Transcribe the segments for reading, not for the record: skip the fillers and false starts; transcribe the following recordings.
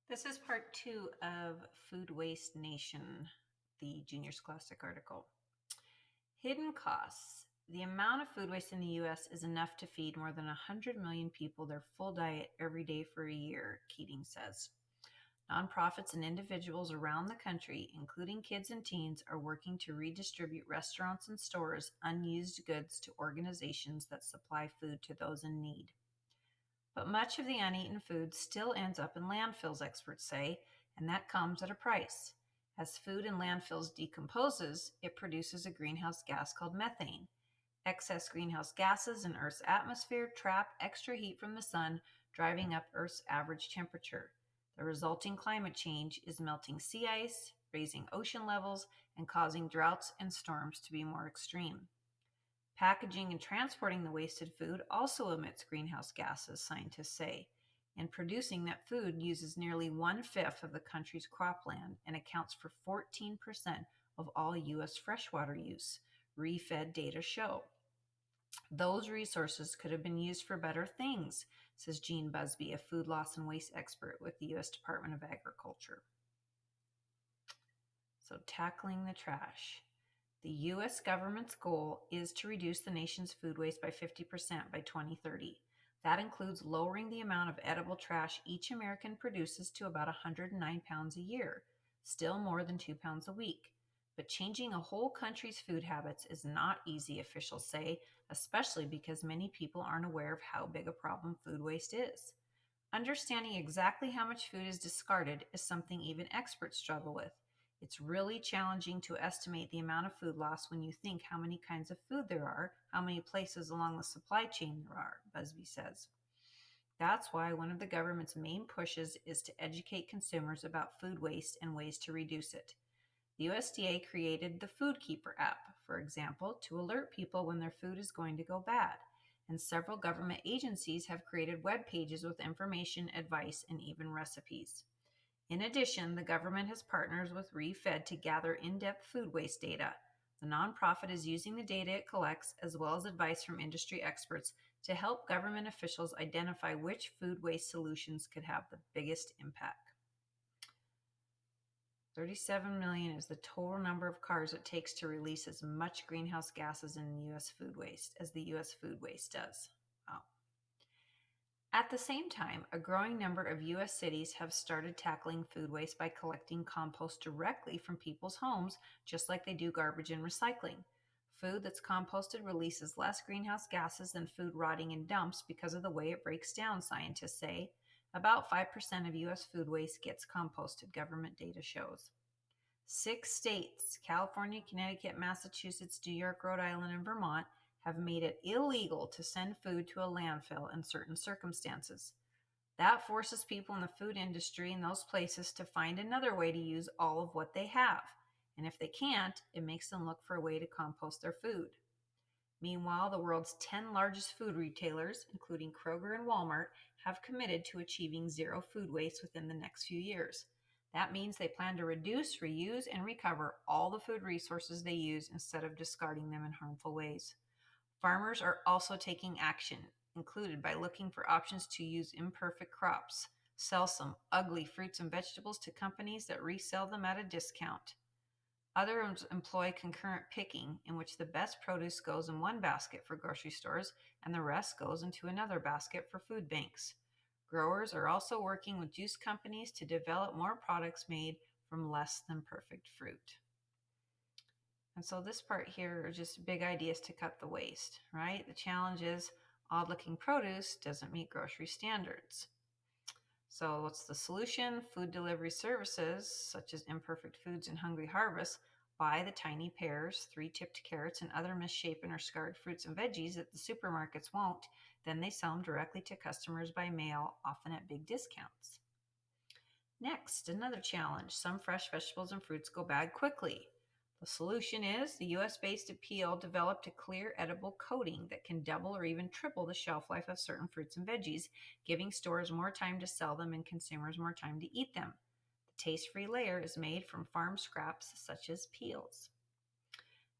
This is part 2 of Food Waste Nation, the Junior Scholastic article. Hidden costs. The amount of food waste in the U.S. is enough to feed more than 100 million people their full diet every day for a year, Keating says. Nonprofits and individuals around the country, including kids and teens, are working to redistribute restaurants and stores' unused goods to organizations that supply food to those in need. But much of the uneaten food still ends up in landfills, experts say, and that comes at a price. As food in landfills decomposes, it produces a greenhouse gas called methane. Excess greenhouse gases in Earth's atmosphere trap extra heat from the sun, driving up Earth's average temperature. The resulting climate change is melting sea ice, raising ocean levels, and causing droughts and storms to be more extreme. Packaging and transporting the wasted food also emits greenhouse gases, scientists say, and producing that food uses nearly 1/5 of the country's cropland and accounts for 14% of all U.S. freshwater use, refed data show. Those resources could have been used for better things, says Gene Busby, a food loss and waste expert with the U.S. Department of Agriculture. So, tackling the trash. The U.S. government's goal is to reduce the nation's food waste by 50% by 2030. That includes lowering the amount of edible trash each American produces to about 109 pounds a year, still more than 2 pounds a week. But changing a whole country's food habits is not easy, officials say, especially because many people aren't aware of how big a problem food waste is. Understanding exactly how much food is discarded is something even experts struggle with. It's really challenging to estimate the amount of food loss when you think how many kinds of food there are, how many places along the supply chain there are, Busby says. That's why one of the government's main pushes is to educate consumers about food waste and ways to reduce it. The USDA created the Food Keeper app, for example, to alert people when their food is going to go bad. And several government agencies have created web pages with information, advice, and even recipes. In addition, the government has partners with refed to gather in-depth food waste data. The nonprofit is using the data it collects, as well as advice from industry experts, to help government officials identify which food waste solutions could have the biggest impact. 37 million is the total number of cars it takes to release as much greenhouse gases in U.S. food waste as the U.S. food waste does. Wow. At the same time, a growing number of U.S. cities have started tackling food waste by collecting compost directly from people's homes, just like they do garbage and recycling. Food that's composted releases less greenhouse gases than food rotting in dumps because of the way it breaks down, scientists say. About 5% of U.S. food waste gets composted, government data shows. 6 states, California, Connecticut, Massachusetts, New York, Rhode Island, and Vermont, have made it illegal to send food to a landfill in certain circumstances. That forces people in the food industry in those places to find another way to use all of what they have. And if they can't, it makes them look for a way to compost their food. Meanwhile, the world's 10 largest food retailers, including Kroger and Walmart, have committed to achieving zero food waste within the next few years. That means they plan to reduce, reuse, and recover all the food resources they use instead of discarding them in harmful ways. Farmers are also taking action, included by looking for options to use imperfect crops, sell some ugly fruits and vegetables to companies that resell them at a discount. Others employ concurrent picking, in which the best produce goes in one basket for grocery stores and the rest goes into another basket for food banks. Growers are also working with juice companies to develop more products made from less than perfect fruit. And so this part here are just big ideas to cut the waste, right? The challenge is odd-looking produce doesn't meet grocery standards. So what's the solution? Food delivery services, such as Imperfect Foods and Hungry Harvest, buy the tiny pears, 3-tipped carrots, and other misshapen or scarred fruits and veggies that the supermarkets won't. Then they sell them directly to customers by mail, often at big discounts. Next, another challenge. Some fresh vegetables and fruits go bad quickly. The solution is the US-based Appeal developed a clear edible coating that can double or even triple the shelf life of certain fruits and veggies, giving stores more time to sell them and consumers more time to eat them. The taste-free layer is made from farm scraps such as peels.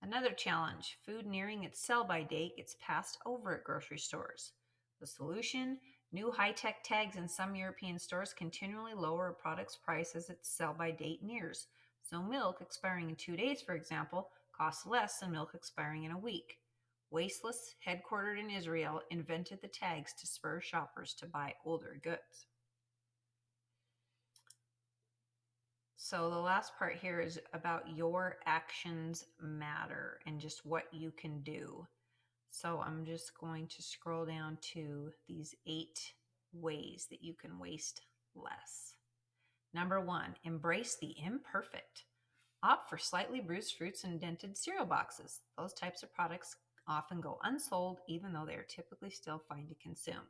Another challenge, food nearing its sell-by date gets passed over at grocery stores. The solution, New high-tech tags in some European stores continually lower a product's price as its sell-by date nears. So milk expiring in 2 days, for example, costs less than milk expiring in a week. Wasteless, headquartered in Israel, invented the tags to spur shoppers to buy older goods. So the last part here is about your actions matter and just what you can do. So I'm just going to scroll down to these 8 ways that you can waste less. Number 1, embrace the imperfect. Opt for slightly bruised fruits and dented cereal boxes. Those types of products often go unsold, even though they are typically still fine to consume.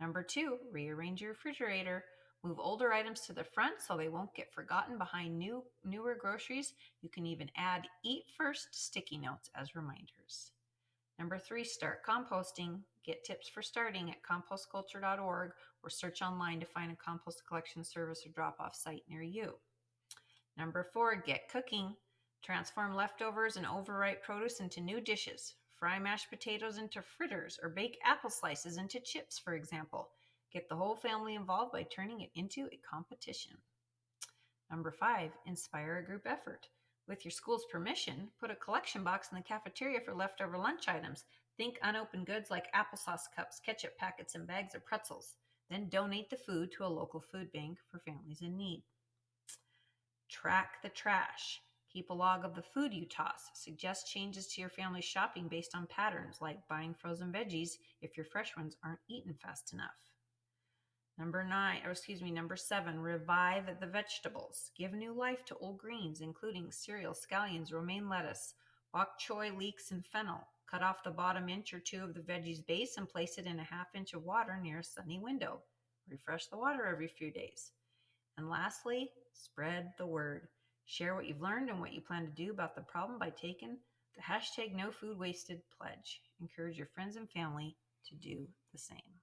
Number 2, rearrange your refrigerator. Move older items to the front so they won't get forgotten behind newer groceries. You can even add "Eat First" sticky notes as reminders. Number 3, start composting. Get tips for starting at compostculture.org or search online to find a compost collection service or drop-off site near you. Number 4, get cooking. Transform leftovers and overripe produce into new dishes. Fry mashed potatoes into fritters or bake apple slices into chips, for example. Get the whole family involved by turning it into a competition. Number 5, inspire a group effort. With your school's permission, put a collection box in the cafeteria for leftover lunch items. Think unopened goods like applesauce cups, ketchup packets, and bags of pretzels. Then donate the food to a local food bank for families in need. Track the trash. Keep a log of the food you toss. Suggest changes to your family's shopping based on patterns, like buying frozen veggies if your fresh ones aren't eaten fast enough. Number 7, revive the vegetables. Give new life to old greens, including cereal, scallions, romaine lettuce, bok choy, leeks, and fennel. Cut off the bottom inch or 2 of the veggie's base and place it in a half inch of water near a sunny window. Refresh the water every few days. And lastly, spread the word. Share what you've learned and what you plan to do about the problem by taking the #NoFoodWasted pledge. Encourage your friends and family to do the same.